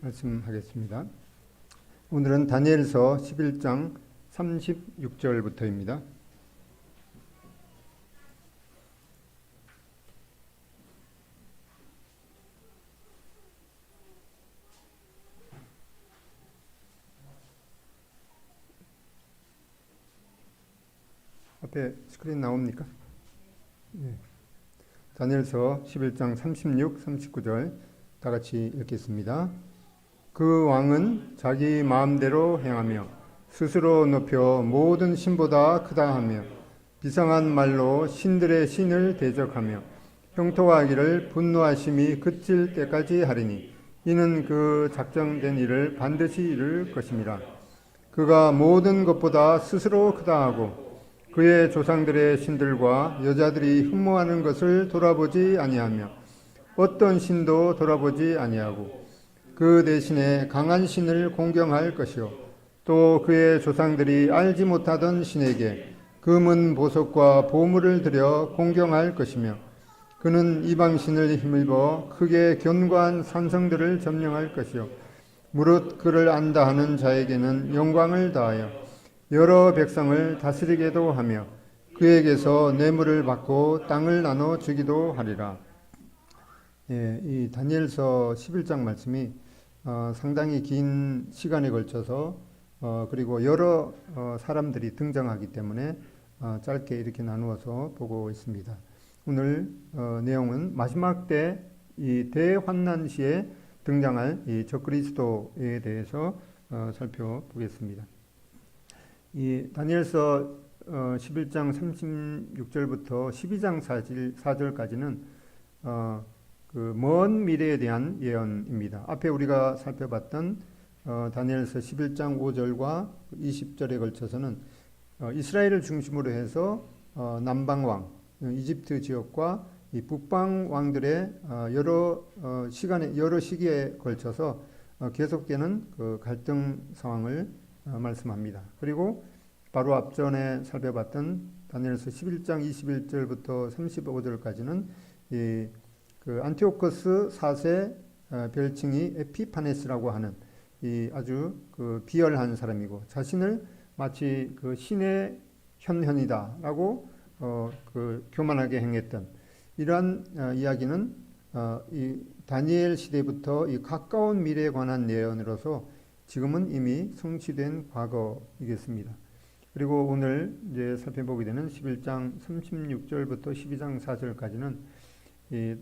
말씀하겠습니다. 오늘은 다니엘서 11장 36절부터입니다. 앞에 스크린 나옵니까? 네. 다니엘서 11장 36, 39절 다 같이 읽겠습니다. 그 왕은 자기 마음대로 행하며 스스로 높여 모든 신보다 크다 하며 비상한 말로 신들의 신을 대적하며 형통하기를 분노하심이 그칠 때까지 하리니 이는 그 작정된 일을 반드시 이룰 것임이라. 그가 모든 것보다 스스로 크다 하고 그의 조상들의 신들과 여자들이 흠모하는 것을 돌아보지 아니하며 어떤 신도 돌아보지 아니하고 그 대신에 강한 신을 공경할 것이요 또 그의 조상들이 알지 못하던 신에게 금은 보석과 보물을 들여 공경할 것이며 그는 이방신을 힘입어 크게 견고한 산성들을 점령할 것이요 무릇 그를 안다 하는 자에게는 영광을 다하여 여러 백성을 다스리게도 하며 그에게서 뇌물을 받고 땅을 나눠 주기도 하리라. 예, 이 다니엘서 11장 말씀이 상당히 긴 시간에 걸쳐서 그리고 여러 사람들이 등장하기 때문에 짧게 이렇게 나누어서 보고 있습니다. 오늘 내용은 마지막 때 이 대환난 시에 등장할 이 적그리스도에 대해서 살펴보겠습니다. 이 다니엘서 11장 36절부터 12장 4절까지는 그 먼 미래에 대한 예언입니다. 앞에 우리가 살펴봤던 다니엘서 11장 5절과 20절에 걸쳐서는 이스라엘을 중심으로 해서 남방왕, 이집트 지역과 이 북방 왕들의 여러 시기에 걸쳐서 계속되는 그 갈등 상황을 말씀합니다. 그리고 바로 앞전에 살펴봤던 다니엘서 11장 21절부터 35절까지는 그 안티오코스 4세 별칭이 에피파네스라고 하는 이 아주 그 비열한 사람이고 자신을 마치 그 신의 현현이다라고 그 교만하게 행했던 이러한 이야기는 이 다니엘 시대부터 이 가까운 미래에 관한 예언으로서 지금은 이미 성취된 과거이겠습니다. 그리고 오늘 이제 살펴보게 되는 11장 36절부터 12장 4절까지는 이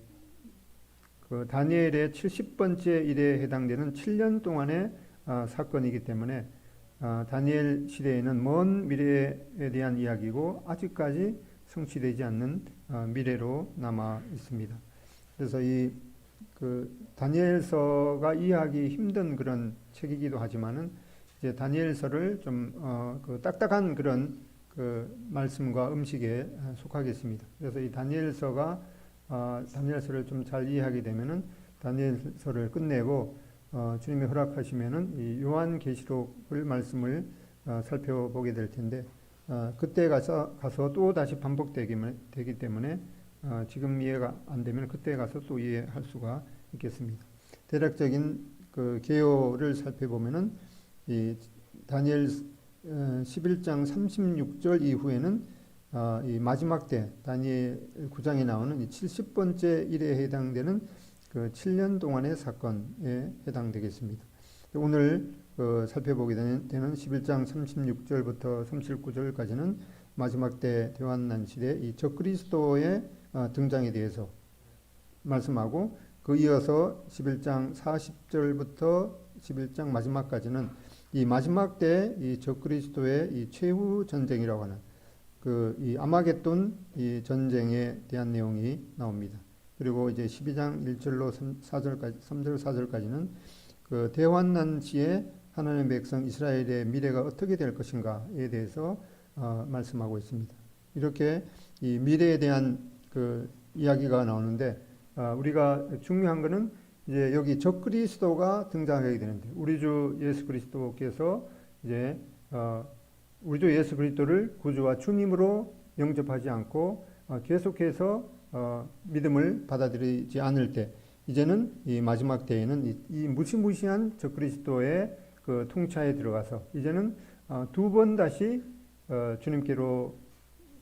그 다니엘의 70번째 일에 해당되는 7년 동안의 사건이기 때문에 다니엘 시대에는 먼 미래에 대한 이야기고 아직까지 성취되지 않는 미래로 남아 있습니다. 그래서 이 그 다니엘서가 이해하기 힘든 그런 책이기도 하지만은 이제 다니엘서를 좀 그 딱딱한 그런 그 말씀과 음식에 속하겠습니다. 그래서 이 다니엘서를 좀 잘 이해하게 되면은 다니엘서를 끝내고 주님이 허락하시면은 이 요한계시록을 말씀을 살펴보게 될 텐데 그때 가서 또 다시 반복되기 때문에 지금 이해가 안 되면 그때 가서 또 이해할 수가 있겠습니다. 대략적인 그 개요를 살펴보면은 이 다니엘 11장 36절 이후에는 이 마지막 때 다니엘 9장에 나오는 이 70번째 일에 해당되는 그 7년 동안의 사건에 해당되겠습니다. 오늘 살펴보게 되는 11장 36절부터 39절까지는 마지막 때 대환난 시대 이 적그리스도의 등장에 대해서 말씀하고 그 이어서 11장 40절부터 11장 마지막까지는 이 마지막 때 이 적그리스도의 이 최후 전쟁이라고 하는 그 이 아마겟돈 이 전쟁에 대한 내용이 나옵니다. 그리고 이제 12장 1절로 3절 4절까지는 그 대환난 시에 하나님의 백성 이스라엘의 미래가 어떻게 될 것인가에 대해서 말씀하고 있습니다. 이렇게 이 미래에 대한 그 이야기가 나오는데 우리가 중요한 것은 이제 여기 적그리스도가 등장하게 되는데 우리 주 예수 그리스도께서 이제 우리 주 예수 그리스도를 구주와 주님으로 영접하지 않고 계속해서 믿음을 받아들이지 않을 때 이제는 이 마지막 때에는 이 무시무시한 적그리스도의 그 통치하에 들어가서 이제는 두 번 다시 주님께로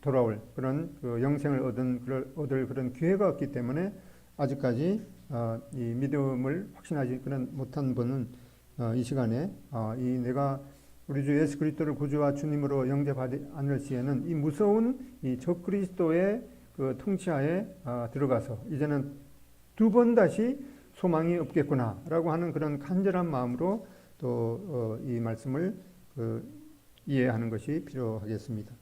돌아올 그런 그 영생을 얻을 그런 기회가 없기 때문에 아직까지 이 믿음을 확신하지 못한 분은 이 시간에 내가 우리 주 예수 그리스도를 구주와 주님으로 영접하지 않을 시에는 이 무서운 이 적그리스도의 그 통치하에 들어가서 이제는 두 번 다시 소망이 없겠구나라고 하는 그런 간절한 마음으로 또 이 말씀을 이해하는 것이 필요하겠습니다.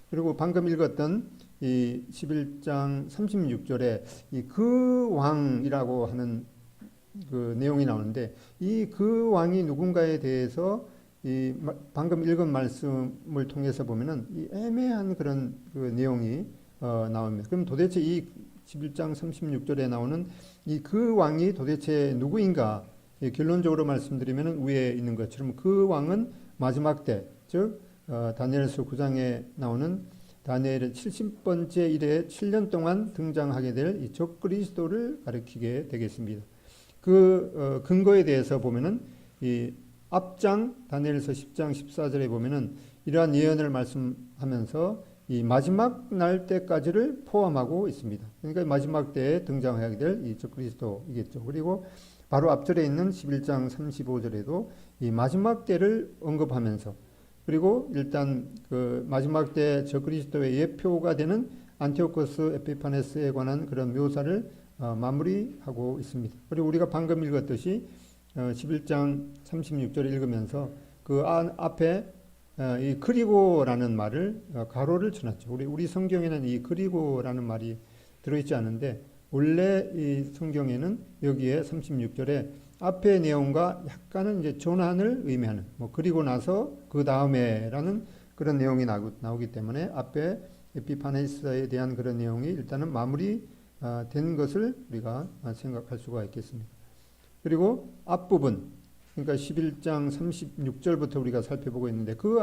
그리고 방금 읽었던 이 11장 36절에 이 그 왕이라고 하는 그 내용이 나오는데 이 그 왕이 누군가에 대해서 이 방금 읽은 말씀을 통해서 보면은 이 애매한 그런 그 내용이 나옵니다. 그럼 도대체 이 11장 36절에 나오는 이 그 왕이 도대체 누구인가? 결론적으로 말씀드리면 위에 있는 것처럼 그 왕은 마지막 때, 즉 다니엘서 9장에 나오는 다니엘의 70번째 일에 7년 동안 등장하게 될 이 적그리스도를 가리키게 되겠습니다. 그 근거에 대해서 보면은 이 앞장 다니엘서 10장 14절에 보면은 이러한 예언을 말씀하면서 이 마지막 날 때까지를 포함하고 있습니다. 그러니까 마지막 때에 등장하게 될 이 적그리스도이겠죠. 그리고 바로 앞절에 있는 11장 35절에도 이 마지막 때를 언급하면서 그리고 일단 그 마지막 때 적그리스도의 예표가 되는 안티오코스 에피파네스에 관한 그런 묘사를 마무리하고 있습니다. 그리고 우리가 방금 읽었듯이 11장 36절을 읽으면서 그 앞에 이 그리고라는 말을 가로를 쳐놨죠. 우리 성경에는 이 그리고라는 말이 들어있지 않은데 원래 이 성경에는 여기에 36절에 앞의 내용과 약간은 이제 전환을 의미하는 그리고 나서 그 다음에라는 그런 내용이 나오기 때문에 앞에 에피파네스에 대한 그런 내용이 일단은 마무리된 것을 우리가 생각할 수가 있겠습니다. 그리고 앞부분 그러니까 11장 36절부터 우리가 살펴보고 있는데 그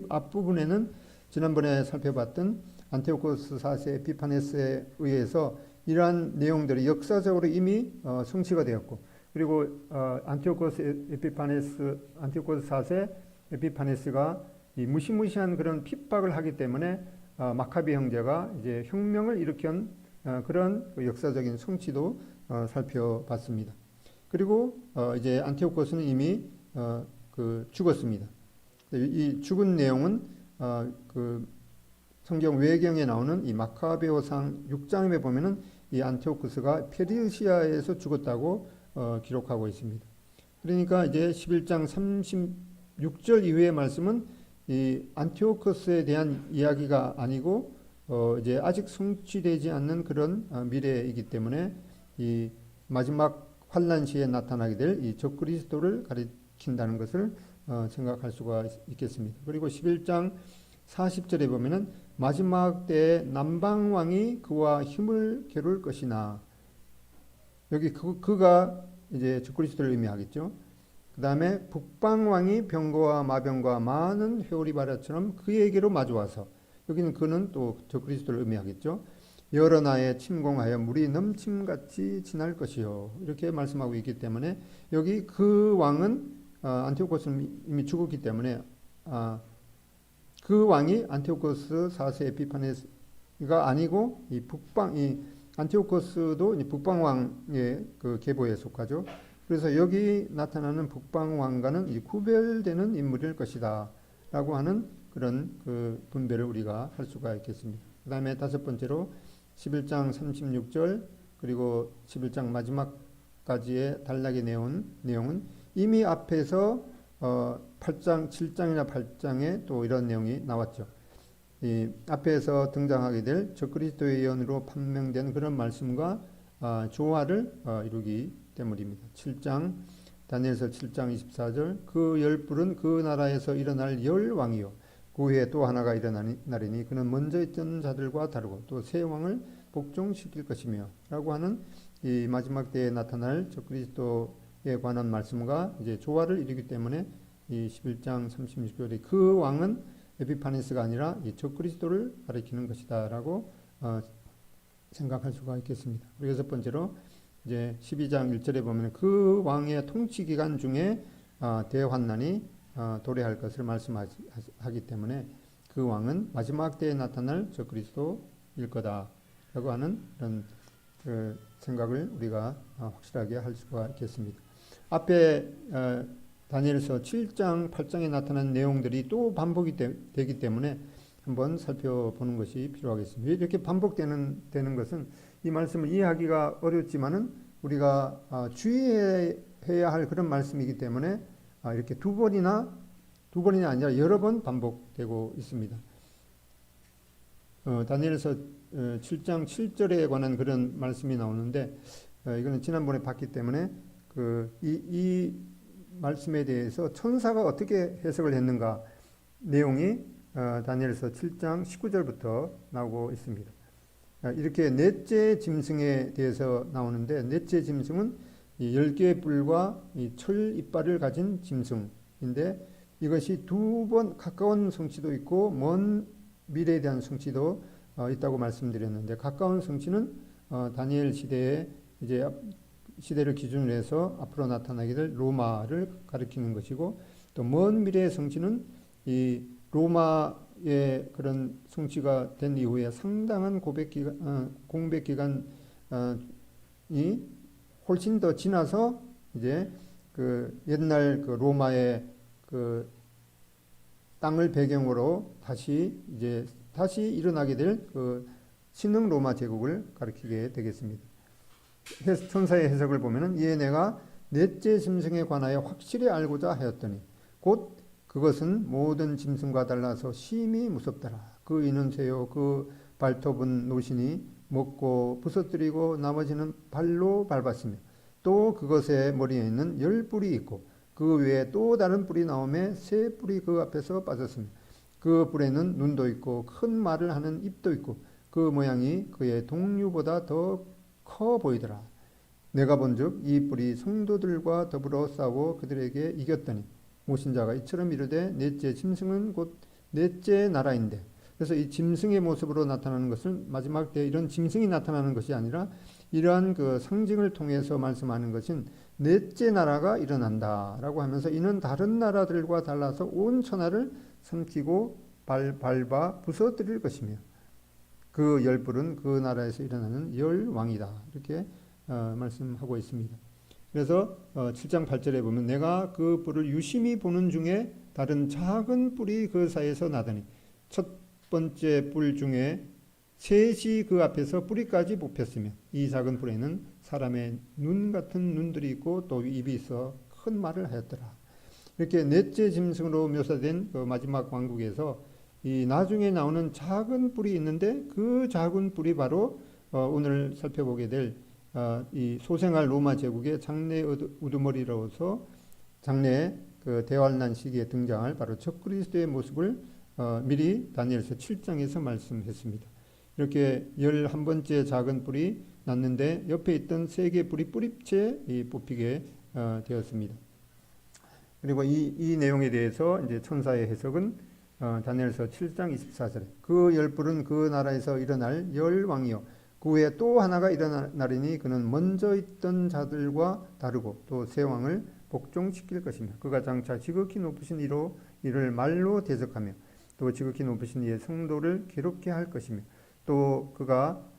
앞부분에는 지난번에 살펴봤던 안티오코스 4세 에피파네스에 의해서 이러한 내용들이 역사적으로 이미 성취가 되었고 그리고 안티오코스 4세 에피파네스가 이 무시무시한 그런 핍박을 하기 때문에 마카비 형제가 이제 혁명을 일으킨 그런 역사적인 성취도 살펴봤습니다. 그리고 이제 안티오코스는 이미 죽었습니다. 이 죽은 내용은 그 성경 외경에 나오는 이 마카베오상 6장에 보면은 이 안티오코스가 페르시아에서 죽었다고 기록하고 있습니다. 그러니까 이제 11장 36절 이후의 말씀은 이 안티오코스에 대한 이야기가 아니고 이제 아직 성취되지 않는 그런 미래이기 때문에 이 마지막 환란 시에 나타나게 될 이 적그리스도를 가리킨다는 것을 생각할 수가 있겠습니다. 그리고 11장 40절에 보면은 마지막 때에 남방왕이 그와 힘을 겨룰 것이나 여기 그가 이제 적그리스도를 의미하겠죠. 그 다음에 북방왕이 병거와 마병과 많은 회오리 바다처럼 그에게로 마주와서 여기는 그는 또 적그리스도를 의미하겠죠. 여러 나라에 침공하여 물이 넘침같이 지날 것이요 이렇게 말씀하고 있기 때문에 여기 그 왕은 안티오코스는 이미 죽었기 때문에 그 왕이 안티오코스 4세 에피파네스가 아니고 이 안티오코스도 북방 왕의 그 계보에 속하죠. 그래서 여기 나타나는 북방 왕과는 구별되는 인물일 것이다라고 하는 그런 그 분별을 우리가 할 수가 있겠습니다. 그 다음에 다섯 번째로 11장 36절 그리고 11장 마지막까지의 단락의 내용은 이미 앞에서 8장, 7장이나 8장에 또 이런 내용이 나왔죠. 이 앞에서 등장하게 될 적그리스도의 예언으로 판명된 그런 말씀과 조화를 이루기 때문입니다. 7장 다니엘서 7장 24절 그 열불은 그 나라에서 일어날 열왕이요 그 후에 또 하나가 일어나리니 그는 먼저 있던 자들과 다르고 또 새 왕을 복종시킬 것이며 라고 하는 이 마지막 때에 나타날 적그리스도에 관한 말씀과 이제 조화를 이루기 때문에 이 11장 36절에 그 왕은 에피파네스가 아니라 이 적그리스도를 가리키는 것이다 라고 생각할 수가 있겠습니다. 그리고 여섯 번째로 이제 12장 1절에 보면 그 왕의 통치 기간 중에 대환난이 도래할 것을 말씀하기 때문에 그 왕은 마지막 때에 나타날 저 그리스도일 거다라고 하는 그런 그 생각을 우리가 확실하게 할 수가 있겠습니다. 앞에 다니엘서 7장, 8장에 나타난 내용들이 또 반복이 되기 때문에 한번 살펴보는 것이 필요하겠습니다. 이렇게 반복되는 것은 이 말씀을 이해하기가 어렵지만은 우리가 주의해야 할 그런 말씀이기 때문에 이렇게 두 번이 아니라 여러 번 반복되고 있습니다. 다니엘서 7장 7절에 관한 그런 말씀이 나오는데 이거는 지난번에 봤기 때문에 이 말씀에 대해서 천사가 어떻게 해석을 했는가 내용이 다니엘서 7장 19절부터 나오고 있습니다. 이렇게 넷째 짐승에 대해서 나오는데 넷째 짐승은 이 10개의 뿔과 이 철 이빨을 가진 짐승인데 이것이 두 번 가까운 성취도 있고 먼 미래에 대한 성취도 있다고 말씀드렸는데 가까운 성취는 다니엘 시대에 이제 시대를 기준으로 해서 앞으로 나타나게 될 로마를 가리키는 것이고 또 먼 미래의 성취는 이 로마의 그런 성취가 된 이후에 상당한 공백 기간이 훨씬 더 지나서 이제 그 옛날 그 로마의 그 땅을 배경으로 다시 일어나게 될 그 신흥 로마 제국을 가리키게 되겠습니다. 천사의 해석을 보면은 이에 내가 넷째 짐승에 관하여 확실히 알고자 하였더니 곧 그것은 모든 짐승과 달라서 심히 무섭더라. 그 이는 쇠요 그 발톱은 노신이 먹고 부서뜨리고 나머지는 발로 밟았으며 또 그것의 머리에 있는 10뿔이 있고 그 외에 또 다른 뿔이 나오매 3뿔이 그 앞에서 빠졌으며 그 뿔에는 눈도 있고 큰 말을 하는 입도 있고 그 모양이 그의 동류보다 더 커 보이더라. 내가 본즉 이 뿔이 성도들과 더불어 싸워 그들에게 이겼더니 모신자가 이처럼 이르되 넷째 짐승은 곧 넷째 나라인데 그래서 이 짐승의 모습으로 나타나는 것은 마지막 때 이런 짐승이 나타나는 것이 아니라 이러한 그 상징을 통해서 말씀하는 것은 넷째 나라가 일어난다라고 하면서 이는 다른 나라들과 달라서 온 천하를 삼키고 밟아 부서뜨릴 것이며 그 10뿔은 그 나라에서 일어나는 10왕이다. 이렇게 말씀하고 있습니다. 그래서 7장 8절에 보면 내가 그 뿔을 유심히 보는 중에 다른 작은 뿔이 그 사이에서 나더니 첫 번째 뿔 중에 셋이 그 앞에서 뿌리까지 뽑혔으며 이 작은 뿔에는 사람의 눈 같은 눈들이 있고 또 입이 있어 큰 말을 하였더라. 이렇게 넷째 짐승으로 묘사된 그 마지막 왕국에서 이 나중에 나오는 작은 뿔이 있는데 그 작은 뿔이 바로 오늘 살펴보게 될 이 소생할 로마 제국의 장래 우두머리로서 장래 그 대환난 시기에 등장할 바로 적그리스도의 모습을 미리 다니엘서 7장에서 말씀했습니다. 이렇게 11번째 작은 뿔이 났는데 옆에 있던 3개의 뿔이 뿌리채 뽑히게 되었습니다. 그리고 이 내용에 대해서 이제 천사의 해석은 다니엘서 7장 24절에 그 10뿔은 그 나라에서 일어날 10왕이요 그 후에 또 하나가 일어나리니 그는 먼저 있던 자들과 다르고 또 새 왕을 복종시킬 것이며 그가 장차 지극히 높으신 이로 이를 말로 대적하며 또 지극히 높으신 이의 성도를 괴롭게 할 것이며 또 그가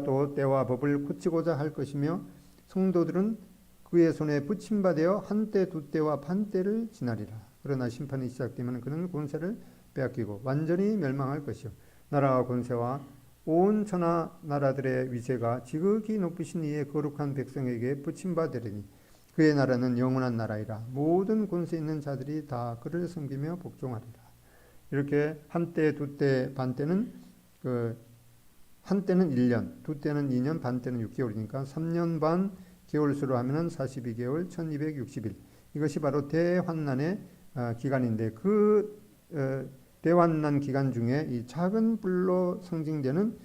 또 때와 법을 고치고자 할 것이며 성도들은 그의 손에 붙임받아 한때 두 때와 반 때를 지나리라. 그러나 심판이 시작되면 그는 권세를 빼앗기고 완전히 멸망할 것이요 나라와 권세와 온 천하 나라들의 위세가 지극히 높으신 이의 거룩한 백성에게 붙임받으리니 그의 나라는 영원한 나라이라. 모든 권세 있는 자들이 다 그를 섬기며 복종하리라. 이렇게 한때, 두때, 반때는 한때는 1년, 두때는 2년, 반때는 6개월이니까 3년 반 개월수로 하면은 42개월, 1260일. 이것이 바로 대환난의 기간인데 그 대환난 기간 중에 이 작은 뿔로 상징되는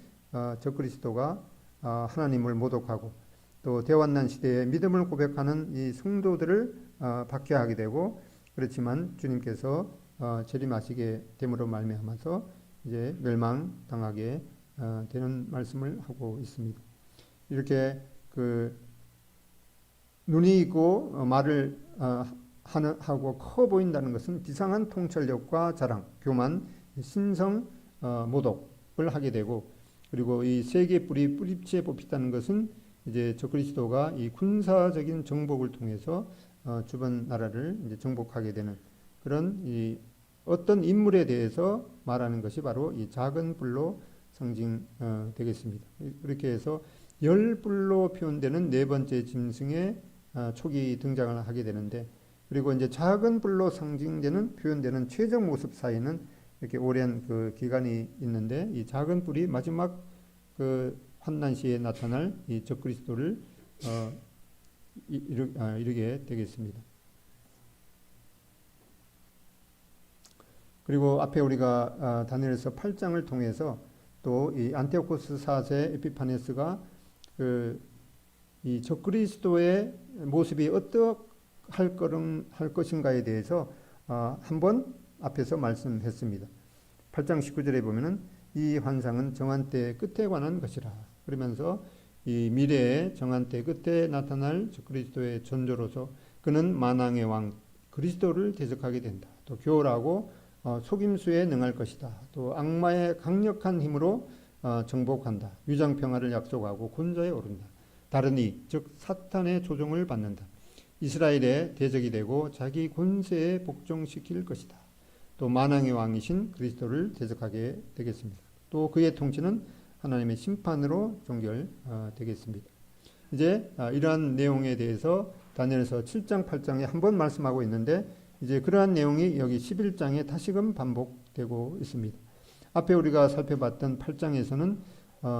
적그리스도가 하나님을 모독하고 또 대환난 시대에 믿음을 고백하는 이 성도들을 박해하게 되고 그렇지만 주님께서 재림하시게 됨으로 말미암아서 이제 멸망당하게 되는 말씀을 하고 있습니다. 이렇게 그 눈이 있고 말을 하고 커 보인다는 것은 비상한 통찰력과 자랑, 교만, 신성, 모독을 하게 되고, 그리고 이 세계 뿌리째 뽑히다는 것은 이제 적그리스도가 이 군사적인 정복을 통해서 주변 나라를 이제 정복하게 되는 그런 이 어떤 인물에 대해서 말하는 것이 바로 이 작은 뿔로 상징 되겠습니다. 그렇게 해서 열 뿔로 표현되는 네 번째 짐승의 촉이 등장을 하게 되는데, 그리고 이제 작은 뿔로 상징되는 표현되는 최종 모습 사이는 이렇게 오랜 그 기간이 있는데, 이 작은 뿔이 마지막 그 환난 시에 나타날 이 적그리스도를 이르게 되겠습니다. 그리고 앞에 우리가 다니엘서 8장을 통해서 또 이 안티오코스 4세 에피파네스가 이 적그리스도의 모습이 어떠할 것인가에 대해서 한번 앞에서 말씀했습니다. 8장 19절에 보면은 이 환상은 정한 때의 끝에 관한 것이라. 그러면서 이 미래의 정한 때 끝에 나타날 적그리스도의 존재로서 그는 만왕의 왕 그리스도를 대적하게 된다. 또 교활하고 속임수에 능할 것이다. 또 악마의 강력한 힘으로 정복한다. 유장평화를 약속하고 군자에 오른다. 다른 이, 즉 사탄의 조종을 받는다. 이스라엘의 대적이 되고 자기 권세에 복종시킬 것이다. 또 만왕의 왕이신 그리스도를 대적하게 되겠습니다. 또 그의 통치는 하나님의 심판으로 종결되겠습니다. 이제 이러한 내용에 대해서 다니엘서 7장, 8장에 한번 말씀하고 있는데, 이제 그러한 내용이 여기 11장에 다시금 반복되고 있습니다. 앞에 우리가 살펴봤던 8장에서는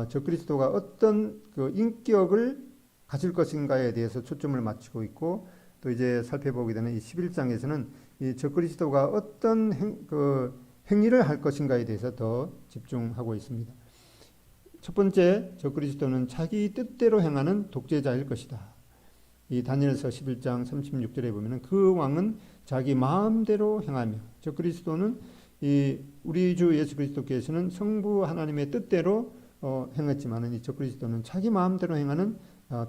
적그리스도가 어떤 그 인격을 가질 것인가에 대해서 초점을 맞추고 있고, 또 이제 살펴보게 되는 이 11장에서는 이 적그리스도가 어떤 행위를 할 것인가에 대해서 더 집중하고 있습니다. 첫 번째, 적그리스도는 자기 뜻대로 행하는 독재자일 것이다. 이 다니엘서 11장 36절에 보면은 그 왕은 자기 마음대로 행하며, 적그리스도는 이 우리 주 예수 그리스도께서는 성부 하나님의 뜻대로 행했지만은 이 적그리스도는 자기 마음대로 행하는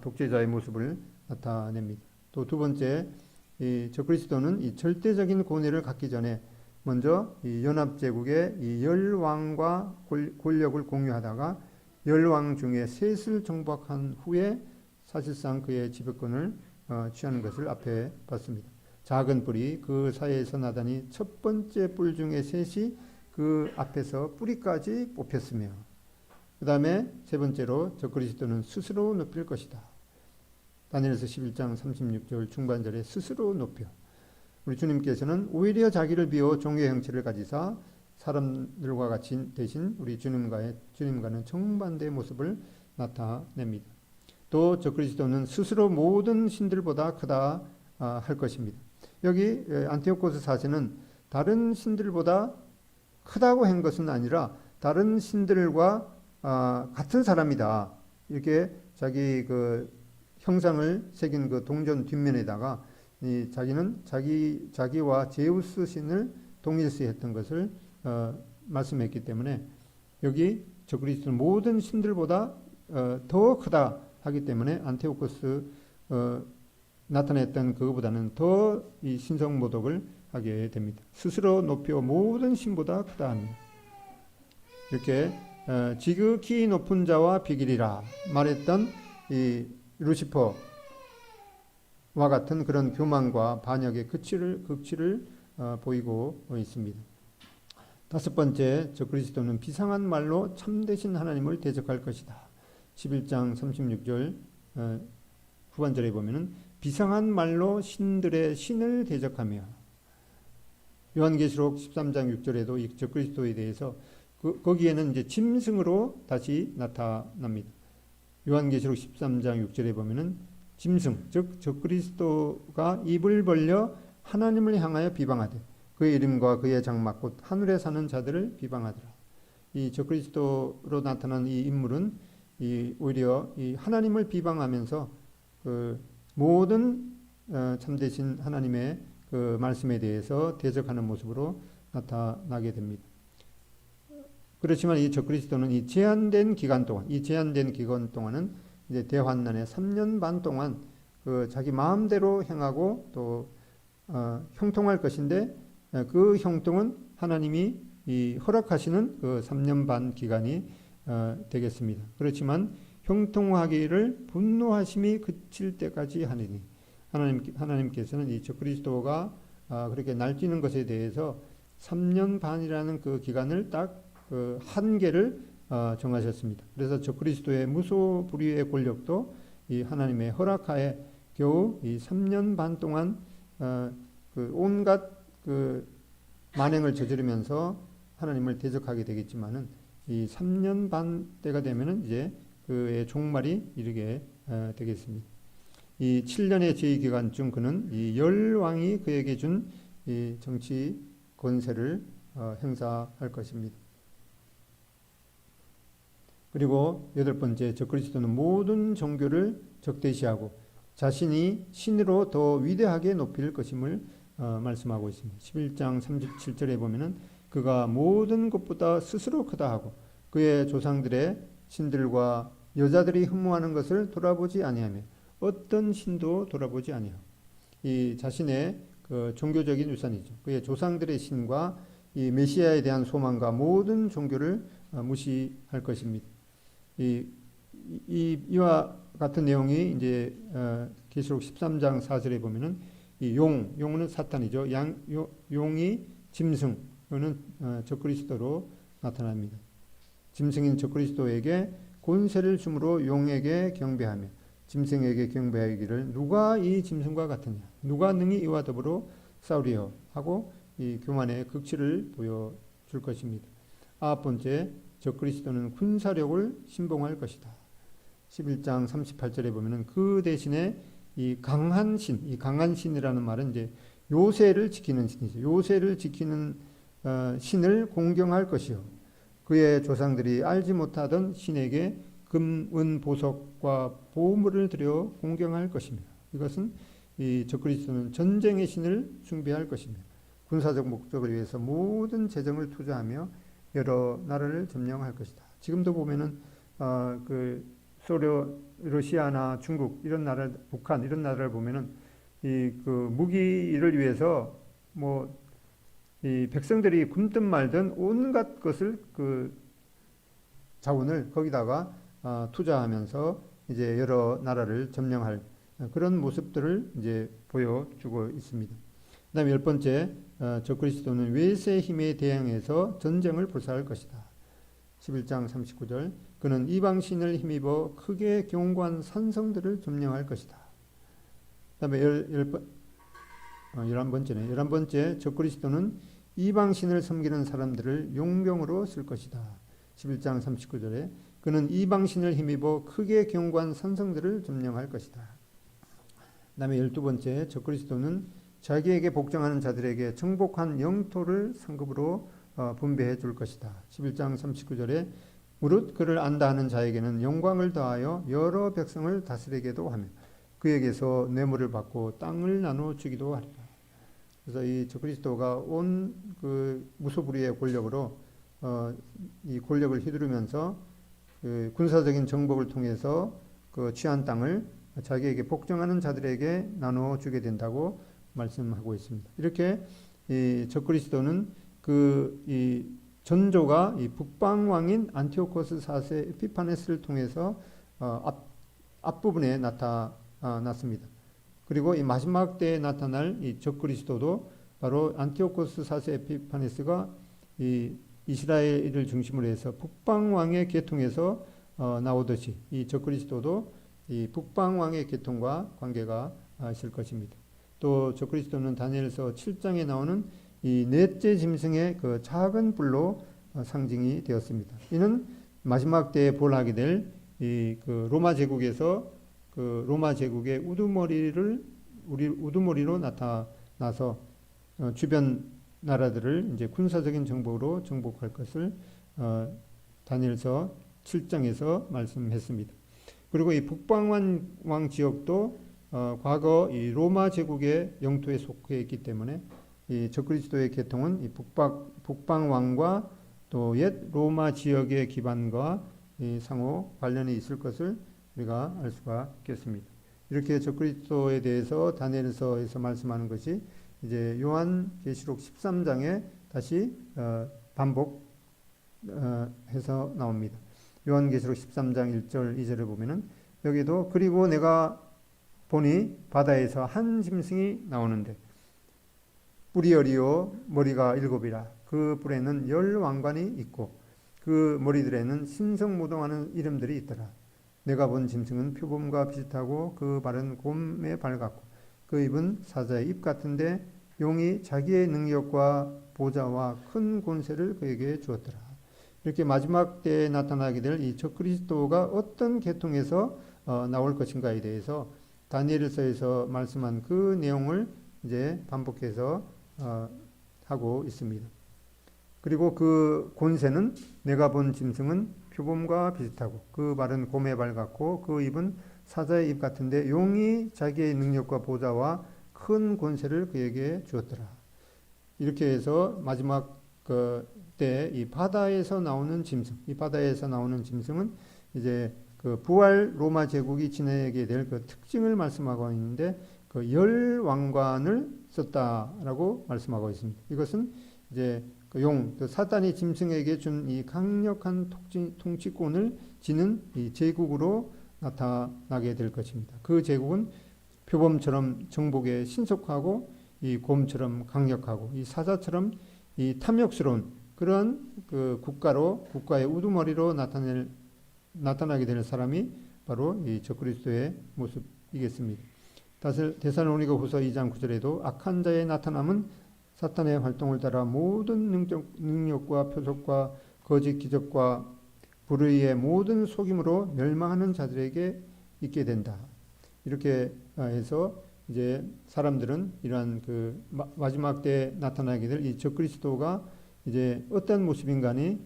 독재자의 모습을 나타냅니다. 또 두 번째, 이 적그리스도는 이 절대적인 권위를 갖기 전에 먼저 이 연합제국의 이 열왕과 권력을 공유하다가 열왕 중에 셋을 정복한 후에 사실상 그의 지배권을 취하는 것을 앞에 봤습니다. 작은 뿔이 그 사이에서 나다니 첫 번째 뿔 중에 셋이 그 앞에서 뿌리까지 뽑혔으며, 그 다음에 세 번째로 적그리스도는 스스로 높일 것이다. 다니엘서 11장 36절 중반절에 스스로 높여, 우리 주님께서는 오히려 자기를 비워 종의 형체를 가지사 사람들과 같이 대신 우리 주님과는 정반대의 모습을 나타냅니다. 또 적그리스도는 스스로 모든 신들보다 크다 할 것입니다. 여기 안티오코스 4세는 다른 신들보다 크다고 한 것은 아니라 다른 신들과 같은 사람이다. 이렇게 자기 그 형상을 새긴 그 동전 뒷면에다가 자기는 자기와 제우스 신을 동일시했던 것을 말씀했기 때문에, 여기 적그리스도는 모든 신들보다 더 크다 하기 때문에 안티오코스 나타냈던 그것보다는 더 이 신성 모독을 하게 됩니다. 스스로 높여 모든 신보다 크다 하며, 이렇게 지극히 높은 자와 비길이라 말했던 이 루시퍼와 같은 그런 교만과 반역의 극치를 보이고 있습니다. 다섯 번째, 적그리스도는 비상한 말로 참되신 하나님을 대적할 것이다. 11장 36절 후반절에 보면은 비상한 말로 신들의 신을 대적하며, 요한계시록 13장 6절에도 이 적그리스도에 대해서 거기에는 이제 짐승으로 다시 나타납니다. 요한계시록 13장 6절에 보면은 짐승, 즉 적그리스도가 입을 벌려 하나님을 향하여 비방하되 그의 이름과 그의 장막 곧 하늘에 사는 자들을 비방하더라. 이 적그리스도로 나타난 이 인물은 오히려 이 하나님을 비방하면서 그 모든 참되신 하나님의 그 말씀에 대해서 대적하는 모습으로 나타나게 됩니다. 그렇지만 이 적그리스도는 이 제한된 기간 동안은 이제 대환난의 3년 반 동안 그 자기 마음대로 행하고 또 형통할 것인데 그 형통은 하나님이 이 허락하시는 그 3년 반 기간이 되겠습니다. 그렇지만 형통하기를 분노하심이 그칠 때까지 하느니 하나님께서는 이 적그리스도가 그렇게 날뛰는 것에 대해서 3년 반이라는 그 기간을 딱 그 한계를 정하셨습니다. 그래서 적그리스도의 무소불위의 권력도 이 하나님의 허락하에 겨우 이 3년 반 동안 그 온갖 그 만행을 저지르면서 하나님을 대적하게 되겠지만은 이 3년 반 때가 되면은 이제 그의 종말이 이르게 되겠습니다. 이 7년의 제위 기간 중 그는 이 열왕이 그에게 준 이 정치 권세를 행사할 것입니다. 그리고 8번째, 적그리스도는 모든 종교를 적대시하고 자신이 신으로 더 위대하게 높일 것임을 말씀하고 있습니다. 11장 37절에 보면은 그가 모든 것보다 스스로 크다 하고 그의 조상들의 신들과 여자들이 흠모하는 것을 돌아보지 아니하며 어떤 신도 돌아보지 아니하고 이 자신의 그 종교적인 유산이죠. 그의 조상들의 신과 이 메시아에 대한 소망과 모든 종교를 무시할 것입니다. 이와 같은 내용이 이제 계시록 13장 4절에 보면은 이 용은 사탄이죠. 용이 짐승, 그는 적그리스도로 나타납니다. 짐승인 적그리스도에게 권세를 주므로 용에게 경배하며 짐승에게 경배하기를 누가 이 짐승과 같으냐, 누가 능히 이와 더불어 싸우리요 하고 이 교만의 극치를 보여줄 것입니다. 9번째, 적그리스도는 군사력을 신봉할 것이다. 11장 38절에 보면은 그 대신에 이 강한 신이라는 말은 이제 요새를 지키는 신이죠. 요새를 지키는 신을 공경할 것이요. 그의 조상들이 알지 못하던 신에게 금, 은, 보석과 보물을 들여 공경할 것입니다. 이것은 이 적그리스도는 전쟁의 신을 숭배할 것입니다. 군사적 목적을 위해서 모든 재정을 투자하며 여러 나라를 점령할 것이다. 지금도 보면은 그 러시아나 중국 이런 나라, 북한 이런 나라를 보면은 이 그 무기를 위해서 뭐 이 백성들이 굶든 말든 온갖 것을 그 자원을 거기다가 투자하면서 이제 여러 나라를 점령할 그런 모습들을 이제 보여주고 있습니다. 그다음에 10번째, 적그리스도는 외세의 힘에 대항해서 전쟁을 불사할 것이다. 11장 39절, 그는 이방신을 힘입어 크게 견고한 산성들을 점령할 것이다. 그다음에 11번째, 적그리스도는 이방신을 섬기는 사람들을 용병으로 쓸 것이다. 11장 39절에 그는 이방신을 힘입어 크게 견고한 산성들을 점령할 것이다. 그 다음에 12번째, 적그리스도는 자기에게 복종하는 자들에게 정복한 영토를 상급으로 분배해 줄 것이다. 11장 39절에 무릇 그를 안다 하는 자에게는 영광을 더하여 여러 백성을 다스리게도 하며 그에게서 뇌물을 받고 땅을 나눠 주기도 하리라. 그래서 이 적그리스도가 온 그 무소불위의 권력으로 이 권력을 휘두르면서 그 군사적인 정복을 통해서 그 취한 땅을 자기에게 복종하는 자들에게 나눠 주게 된다고 말씀하고 있습니다. 이렇게 이 적그리스도는 이 전조가 이 북방 왕인 안티오코스 4세 에피파네스를 통해서 앞부분에 나타났습니다. 그리고 이 마지막 때에 나타날 이 적그리스도도 바로 안티오코스 4세 에피파네스가 이 이스라엘을 중심으로 해서 북방 왕의 계통에서 나오듯이 이 적그리스도도 이 북방 왕의 계통과 관계가 있을 것입니다. 또 적그리스도는 다니엘서 7장에 나오는 이 넷째 짐승의 그 작은 뿔로 상징이 되었습니다. 이는 마지막 때에 볼하게 될 이 그 로마 제국에서 그 로마 제국의 우두머리로 나타나서 주변 나라들을 이제 군사적인 정복으로 정복할 것을 다니엘서 7장에서 말씀했습니다. 그리고 이 북방왕 지역도 과거 이 로마 제국의 영토에 속해 있기 때문에 이 적그리스도의 계통은 이 북방왕과 또 옛 로마 지역의 기반과 이 상호 관련이 있을 것을 우리가 알 수가 있겠습니다. 이렇게 적그리스도에 대해서 다니엘서에서 말씀하는 것이 이제 요한계시록 13장에 다시 반복해서 나옵니다. 요한계시록 13장 1절 2절을 보면은 여기도 그리고 내가 보니 바다에서 한 짐승이 나오는데 뿔이 10이요 머리가 7이라 그 뿔에는 10 왕관이 있고 그 머리들에는 신성모동하는 이름들이 있더라. 내가 본 짐승은 표범과 비슷하고 그 발은 곰의 발 같고 그 입은 사자의 입 같은데 용이 자기의 능력과 보좌와 큰 권세를 그에게 주었더라. 이렇게 마지막 때에 나타나게 될 이 적그리스도가 어떤 계통에서 나올 것인가에 대해서 다니엘서에서 말씀한 그 내용을 이제 반복해서 하고 있습니다. 그리고 그 권세는 내가 본 짐승은 표범과 비슷하고 그 발은 곰의 발 같고 그 입은 사자의 입 같은데 용이 자기의 능력과 보좌와 큰 권세를 그에게 주었더라. 이렇게 해서 마지막 때 이 바다에서 나오는 짐승, 이 바다에서 나오는 짐승은 이제 그 부활 로마 제국이 지내게 될 그 특징을 말씀하고 있는데 그 10 왕관을 썼다라고 말씀하고 있습니다. 이것은 이제 그 용, 그 사단이 짐승에게 준 이 강력한 통치권을 지는 이 제국으로 나타나게 될 것입니다. 그 제국은 표범처럼 정복에 신속하고 이 곰처럼 강력하고 이 사자처럼 이 탐욕스러운 그런 그 국가의 우두머리로 나타나게 될 사람이 바로 이 적그리스도의 모습이겠습니다. 데살로니가후서 2장 9절에도 악한 자의 나타남은 사탄의 활동을 따라 모든 능력과 표적과 거짓 기적과 불의의 모든 속임으로 멸망하는 자들에게 있게 된다. 이렇게 해서 이제 사람들은 이러한 그 마지막 때에 나타나게 될 이 적그리스도가 이제 어떤 모습인가니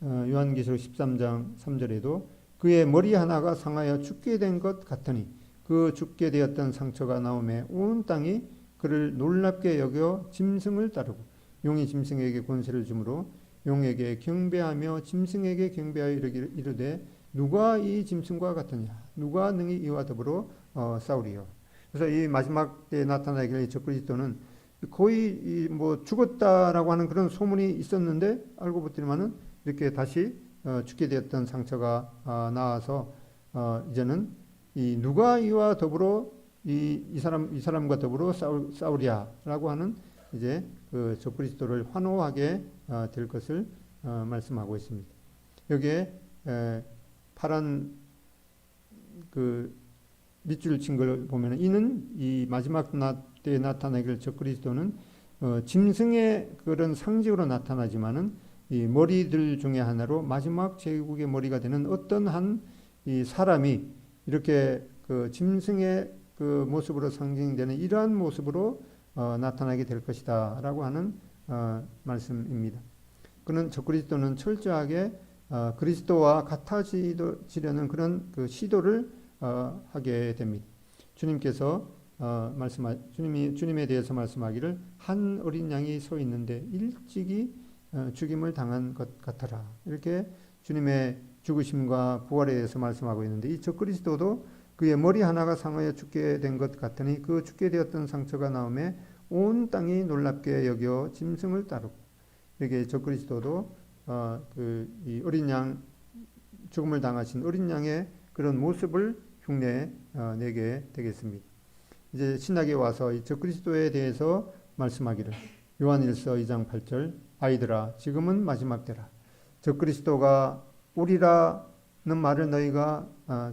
요한계시록 13장 3절에도 그의 머리 하나가 상하여 죽게 된 것 같으니 그 죽게 되었던 상처가 나오매 온 땅이 그를 놀랍게 여겨 짐승을 따르고 용이 짐승에게 권세를 주므로 용에게 경배하며 짐승에게 경배하여 이르되 누가 이 짐승과 같으냐 누가 능히 이와 더불어 싸우리요. 그래서 이 마지막 때에 나타나게 될 적그리스도는 거의 뭐 죽었다라고 하는 그런 소문이 있었는데 알고 보더니만은 이렇게 다시 죽게 되었던 상처가 나와서 이제는 이 누가 이와 더불어 이 사람과 더불어 싸우랴라고 하는 이제 그 적그리스도를 환호하게 될 것을 말씀하고 있습니다. 여기에 파란 그 밑줄 친 걸 보면 이는 이 마지막 때에 나타나게 될 적그리스도는 짐승의 그런 상징으로 나타나지만은 이 머리들 중에 하나로 마지막 제국의 머리가 되는 어떤 한 이 사람이 이렇게 그 짐승의 그 모습으로 상징되는 이러한 모습으로 나타나게 될 것이다라고 하는 말씀입니다. 그는 적그리스도는 철저하게 그리스도와 같아지려는 그런 그 시도를 하게 됩니다. 주님께서 주님에 대해서 말씀하기를 한 어린 양이 서 있는데 일찍이 죽임을 당한 것 같아라. 이렇게 주님의 죽으심과 부활에 대해서 말씀하고 있는데 이 적그리스도도 그의 머리 하나가 상하여 죽게 된 것 같으니 그 죽게 되었던 상처가 나오매 온 땅이 놀랍게 여겨 짐승을 따르고 이렇게 적그리스도도 이 어린 양 죽음을 당하신 어린 양의 그런 모습을 흉내 내게 되겠습니다. 이제 신학에 와서 이 적그리스도에 대해서 말씀하기를 요한일서 2장 8절 아이들아 지금은 마지막 때라 적그리스도가 오리라는 말을 너희가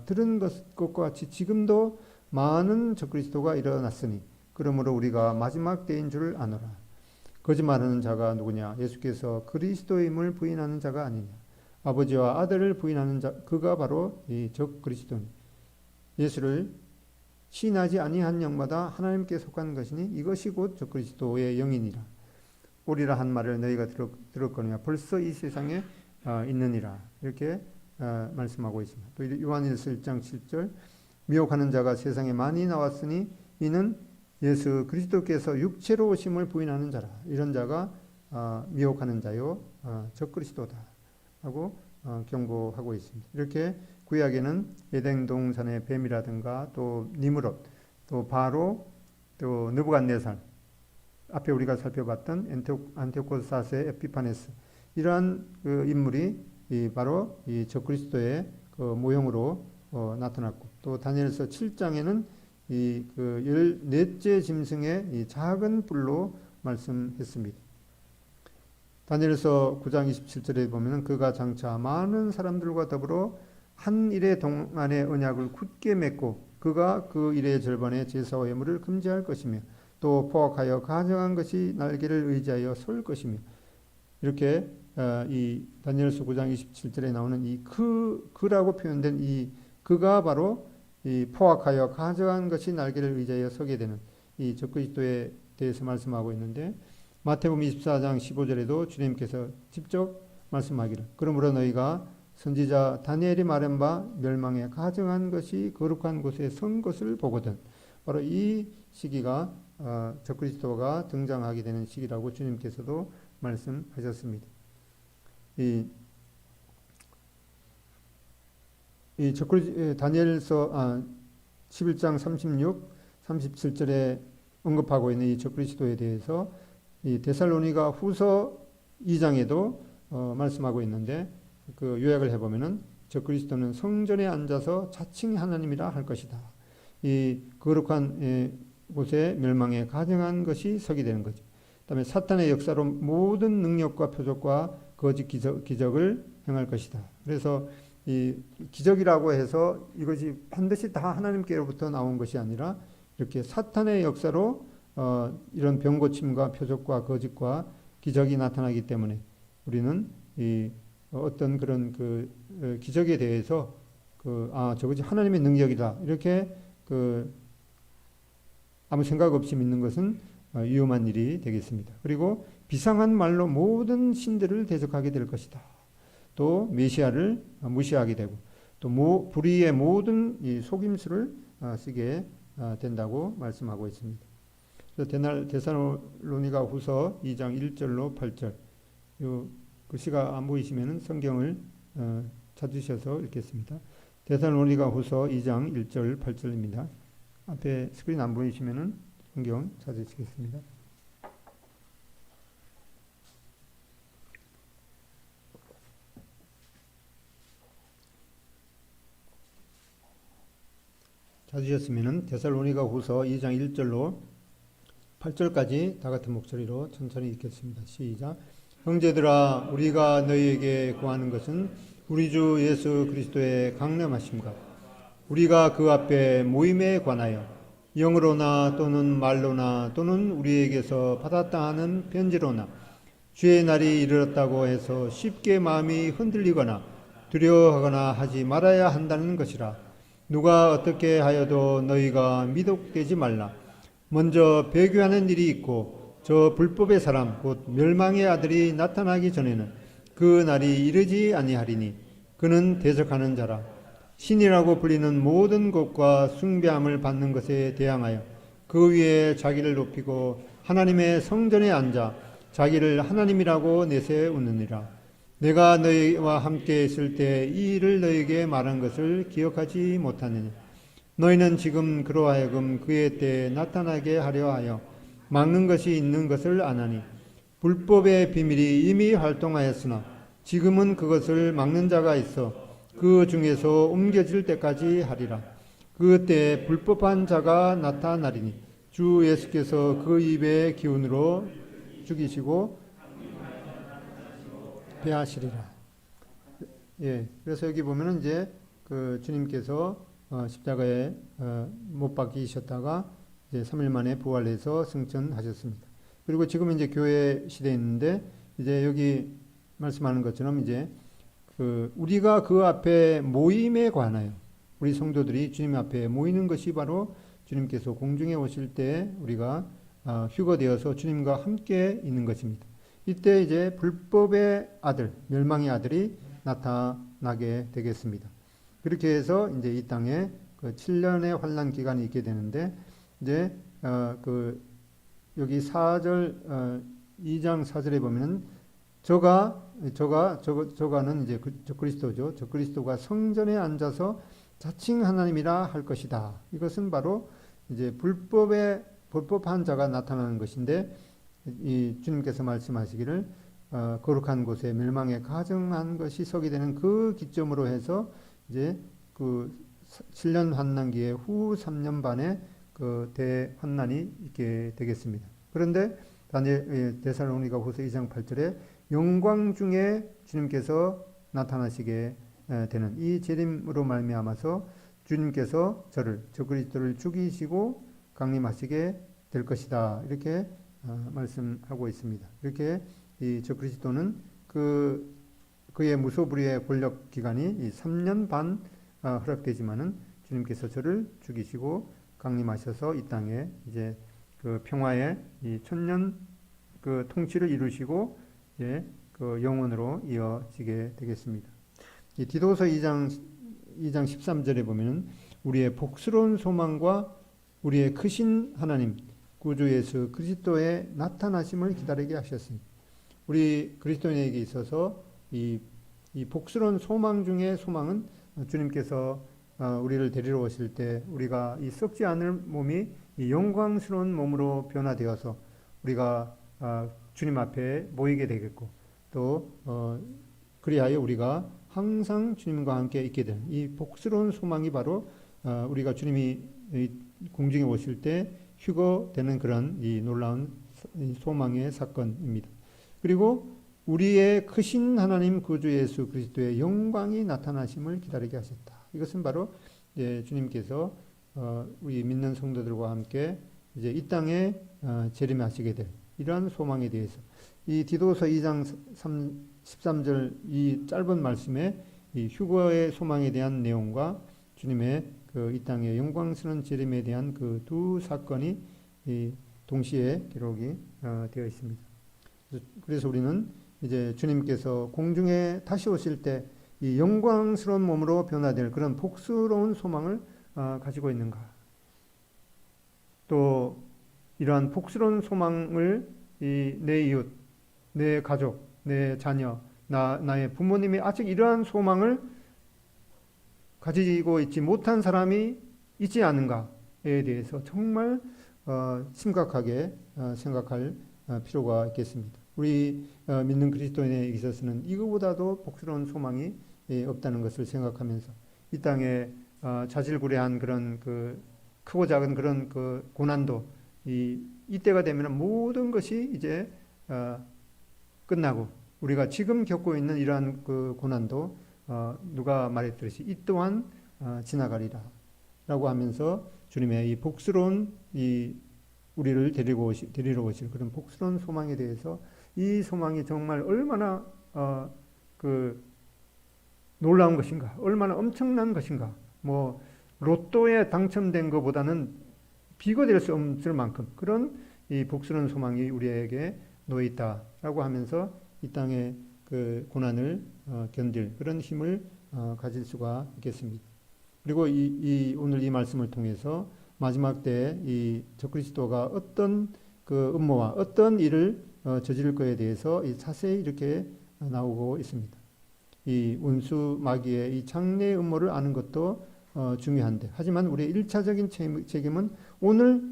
들은 것과 같이 지금도 많은 적그리스도가 일어났으니 그러므로 우리가 마지막 때인 줄 아노라. 거짓말하는 자가 누구냐? 예수께서 그리스도임을 부인하는 자가 아니냐? 아버지와 아들을 부인하는 자 그가 바로 이 적그리스도니 예수를 시인하지 아니한 영마다 하나님께 속한 것이니 이것이 곧 적그리스도의 영이니라. 오리라 한 말을 너희가 들었거니와 벌써 이 세상에 있느니라. 이렇게 말씀하고 있습니다. 또 요한일서 1장 7절 미혹하는 자가 세상에 많이 나왔으니 이는 예수 그리스도께서 육체로 오심을 부인하는 자라. 이런 자가 미혹하는 자요 적그리스도다 하고 경고하고 있습니다. 이렇게 구약에는 에덴 동산의 뱀이라든가 또 니므롯, 또 바로, 또 느부갓네살, 앞에 우리가 살펴봤던 안티오코스 4세 에피파네스, 이러한 그 인물이 바로 이 적그리스도의 그 모형으로 나타났고, 또 다니엘서 7장에는 그 14째 짐승의 이 작은 뿔로 말씀했습니다. 다니엘서 9장 27절에 보면 그가 장차 많은 사람들과 더불어 한 일의 동안의 언약을 굳게 맺고 그가 그 일의 절반의 제사와 예물을 금지할 것이며 또 포악하여 가정한 것이 날개를 의지하여 설 것이며, 이렇게 이 다니엘서 9장 27절에 나오는 이 그라고 표현된 이 그가 바로 이 포악하여 가정한 것이 날개를 의지하여 서게 되는 이 적그리스도에 대해서 말씀하고 있는데, 마태복음 24장 15절에도 주님께서 직접 말씀하기를 그러므로 너희가 선지자 다니엘이 말한 바 멸망에 가정한 것이 거룩한 곳에 선 것을 보거든. 바로 이 시기가 적그리스도가 등장하게 되는 시기라고 주님께서도 말씀하셨습니다. 이 다니엘서 11장 36, 37절에 언급하고 있는 이 적그리스도에 대해서 이 데살로니가 후서 2장에도 말씀하고 있는데, 그 요약을 해보면은 적그리스도는 성전에 앉아서 자칭 하나님이라 할 것이다. 이 거룩한 곳에 멸망에 가정한 것이 서게 되는 거죠. 그다음에 사탄의 역사로 모든 능력과 표적과 거짓 기적을 행할 것이다. 그래서 이 기적이라고 해서 이것이 반드시 다 하나님께로부터 나온 것이 아니라 이렇게 사탄의 역사로 이런 병고침과 표적과 거짓과 기적이 나타나기 때문에 우리는 이 어떤 그런 그 기적에 대해서 저것이 하나님의 능력이다 이렇게 아무 생각 없이 믿는 것은 위험한 일이 되겠습니다. 그리고 비상한 말로 모든 신들을 대적하게 될 것이다. 또 메시아를 무시하게 되고 또 불의의 모든 이 속임수를 쓰게 된다고 말씀하고 있습니다. 데살로니가 후서 2장 1절로 8절, 글씨가 안 보이시면 성경을 찾으셔서 읽겠습니다. 데살로니가 후서 2장 1절 8절입니다. 앞에 스크린 안 보이시면 성경 찾으시겠습니다. 찾으셨으면 데살로니가 후서 2장 1절로 8절까지 다 같은 목소리로 천천히 읽겠습니다. 시작. 형제들아, 우리가 너희에게 구하는 것은 우리 주 예수 그리스도의 강림하심과 우리가 그 앞에 모임에 관하여 영으로나 또는 말로나 또는 우리에게서 받았다 하는 편지로나 주의 날이 이르렀다고 해서 쉽게 마음이 흔들리거나 두려워하거나 하지 말아야 한다는 것이라. 누가 어떻게 하여도 너희가 미혹되지 말라. 먼저 배교하는 일이 있고 저 불법의 사람 곧 멸망의 아들이 나타나기 전에는 그 날이 이르지 아니하리니 그는 대적하는 자라. 신이라고 불리는 모든 것과 숭배함을 받는 것에 대항하여 그 위에 자기를 높이고 하나님의 성전에 앉아 자기를 하나님이라고 내세우느니라. 내가 너희와 함께 있을 때 이 일을 너희에게 말한 것을 기억하지 못하느냐. 너희는 지금 그로 하여금 그의 때에 나타나게 하려 하여 막는 것이 있는 것을 아나니 불법의 비밀이 이미 활동하였으나 지금은 그것을 막는 자가 있어 그 중에서 옮겨질 때까지 하리라. 그때 불법한 자가 나타나리니 주 예수께서 그 입의 기운으로 죽이시고 배하시리라. 예, 그래서 여기 보면은 이제 그 주님께서 십자가에 못 박히셨다가 이제 3일 만에 부활해서 승천하셨습니다. 그리고 지금 이제 교회 시대에 있는데 이제 여기 말씀하는 것처럼 이제 우리가 그 앞에 모임에 관하여 우리 성도들이 주님 앞에 모이는 것이 바로 주님께서 공중에 오실 때 우리가 휴거되어서 주님과 함께 있는 것입니다. 이때 이제 불법의 아들, 멸망의 아들이 나타나게 되겠습니다. 그렇게 해서 이제 이 땅에 그 7년의 환란 기간이 있게 되는데 이제 여기 4절 2장 4절에 보면은 저가는 이제 적그리스도죠. 적그리스도가 성전에 앉아서 자칭 하나님이라 할 것이다. 이것은 바로 이제 불법한 자가 나타나는 것인데, 이 주님께서 말씀하시기를 거룩한 곳에 멸망에 가증한 것이 서게 되는 그 기점으로 해서 이제 그 7년 환난기에 후 3년 반에 그 대환난이 있게 되겠습니다. 그런데 데살로니가 후서 2장 8절에 영광 중에 주님께서 나타나시게 되는 이 재림으로 말미암아서 주님께서 적그리스도를 죽이시고 강림하시게 될 것이다. 이렇게 말씀하고 있습니다. 이렇게 이 적그리스도는 그의 무소불위의 권력 기간이 이 3년 반 허락되지만은 주님께서 저를 죽이시고 강림하셔서 이 땅에 이제 그 평화의 이 천년 그 통치를 이루시고 이제 그 영원으로 이어지게 되겠습니다. 이 디도서 2장 13절에 보면은 우리의 복스러운 소망과 우리의 크신 하나님 구주 예수 그리스도의 나타나심을 기다리게 하셨습니다. 우리 그리스도인에게 있어서 이 복스러운 소망 중에 소망은 주님께서 우리를 데리러 오실 때 우리가 이 썩지 않을 몸이 이 영광스러운 몸으로 변화되어서 우리가 주님 앞에 모이게 되겠고, 또 그리하여 우리가 항상 주님과 함께 있게 되는 이 복스러운 소망이 바로 우리가 주님이 공중에 오실 때 휴거되는 그런 이 놀라운 소망의 사건입니다. 그리고 우리의 크신 하나님 구주 예수 그리스도의 영광이 나타나심을 기다리게 하셨다. 이것은 바로 주님께서 우리 믿는 성도들과 함께 이제 이 땅에 재림하시게 될 이러한 소망에 대해서 이 디도서 2장 13절 이 짧은 말씀에 이 휴거의 소망에 대한 내용과 주님의 그 이 땅의 영광스러운 재림에 대한 그 두 사건이 동시에 기록이 되어 있습니다. 그래서 우리는 이제 주님께서 공중에 다시 오실 때 이 영광스러운 몸으로 변화될 그런 복스러운 소망을 가지고 있는가? 또 이러한 복스러운 소망을 내 이웃, 내 가족, 내 자녀, 나의 부모님이 아직 이러한 소망을 가지고 있지 못한 사람이 있지 않은가에 대해서 정말 심각하게 생각할 필요가 있겠습니다. 우리 믿는 그리스도인에 있어서는 이거보다도 복스러운 소망이 없다는 것을 생각하면서 이 땅에 자질구레한 그런 그 크고 작은 그런 그 고난도 이때가 되면 모든 것이 이제 끝나고 우리가 지금 겪고 있는 이러한 그 고난도 누가 말했듯이 이 또한 지나가리라 라고 하면서 주님의 이 복스러운 우리를 데리러 오실 그런 복스러운 소망에 대해서 이 소망이 정말 얼마나 놀라운 것인가, 얼마나 엄청난 것인가, 뭐 로또에 당첨된 것보다는 비교될 수 없을 만큼 그런 이 복스러운 소망이 우리에게 놓여 있다라고 하면서 이 땅의 그 고난을 견딜 그런 힘을 가질 수가 있겠습니다. 그리고 오늘 이 말씀을 통해서 마지막 때에 이 적그리스도가 어떤 그 음모와 어떤 일을 저지를 것에 대해서 자세히 이렇게 나오고 있습니다. 이 운수 마귀의 이 장래의 음모를 아는 것도 중요한데, 하지만 우리의 1차적인 책임은 오늘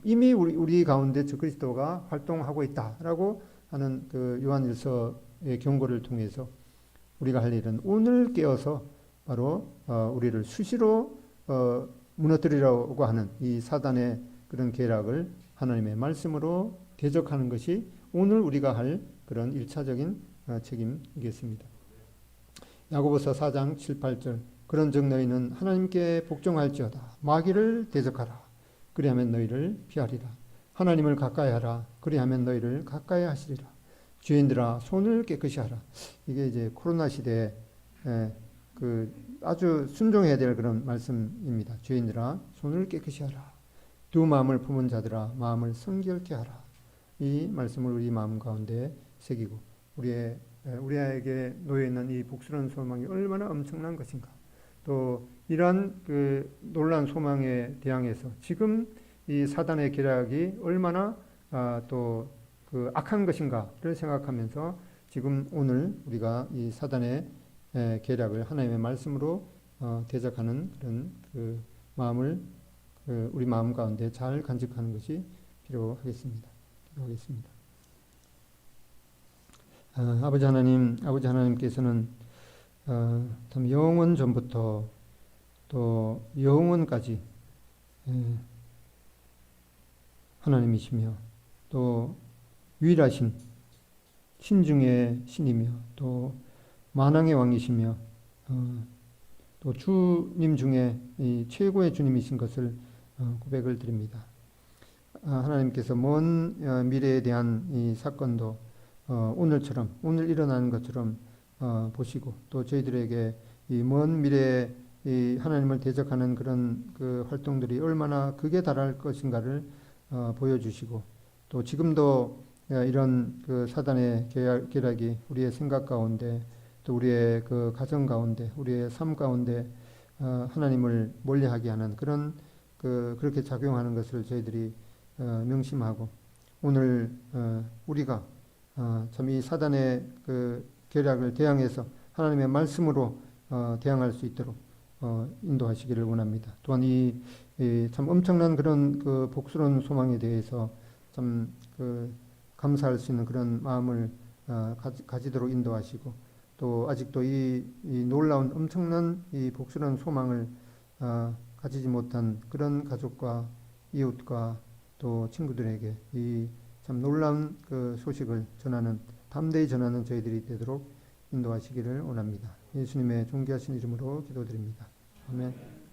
이미 우리 가운데 적그리스도가 활동하고 있다라고 하는 그 요한일서의 경고를 통해서 우리가 할 일은 오늘 깨어서 바로 우리를 수시로 무너뜨리려고 하는 이 사단의 그런 계략을 하나님의 말씀으로 대적하는 것이 오늘 우리가 할 그런 1차적인 책임이겠습니다. 야고보서 4장 7, 8절 그런즉 너희는 하나님께 복종할지어다. 마귀를 대적하라. 그리하면 너희를 피하리라. 하나님을 가까이하라. 그리하면 너희를 가까이 하시리라. 죄인들아 손을 깨끗이 하라. 이게 이제 코로나 시대에 그 아주 순종해야 될 그런 말씀입니다. 죄인들아 손을 깨끗이 하라. 두 마음을 품은 자들아 마음을 성결케 하라. 이 말씀을 우리 마음 가운데 새기고 우리에게 놓여 있는 이 복스러운 소망이 얼마나 엄청난 것인가. 또 이러한 그 놀라운 소망에 대항해서 지금 이 사단의 계략이 얼마나 또 그 악한 것인가를 생각하면서 지금 오늘 우리가 이 사단의 계략을 하나님의 말씀으로 대적하는 그런 그 마음을 우리 마음 가운데 잘 간직하는 것이 필요하겠습니다. 기도하겠습니다. 아버지 하나님께서는 참 영원 전부터 또 영원까지 하나님이시며 또 유일하신 신 중의 신이며 또 만왕의 왕이시며 또 주님 중에 이 최고의 주님이신 것을 고백을 드립니다. 하나님께서 먼 미래에 대한 이 사건도 오늘처럼 오늘 일어나는 것처럼 보시고 또 저희들에게 이 먼 미래에 이 하나님을 대적하는 그런 그 활동들이 얼마나 극에 달할 것인가를 보여주시고 또 지금도 이런 그 사단의 계략이 우리의 생각 가운데 또 우리의 그 가정 가운데 우리의 삶 가운데 하나님을 멀리하게 하는 그런 그렇게 작용하는 것을 저희들이 명심하고 오늘 우리가 참 이 사단의 그 계략을 대항해서 하나님의 말씀으로 대항할 수 있도록 인도하시기를 원합니다. 또한 이 참 엄청난 그런 그 복스러운 소망에 대해서 참 그 감사할 수 있는 그런 마음을 가지도록 인도하시고 또 아직도 이 놀라운 엄청난 이 복스러운 소망을 가지지 못한 그런 가족과 이웃과 또 친구들에게 이 참 놀라운 그 소식을 전하는 담대히 전하는 저희들이 되도록 인도하시기를 원합니다. 예수님의 존귀하신 이름으로 기도드립니다. 아멘.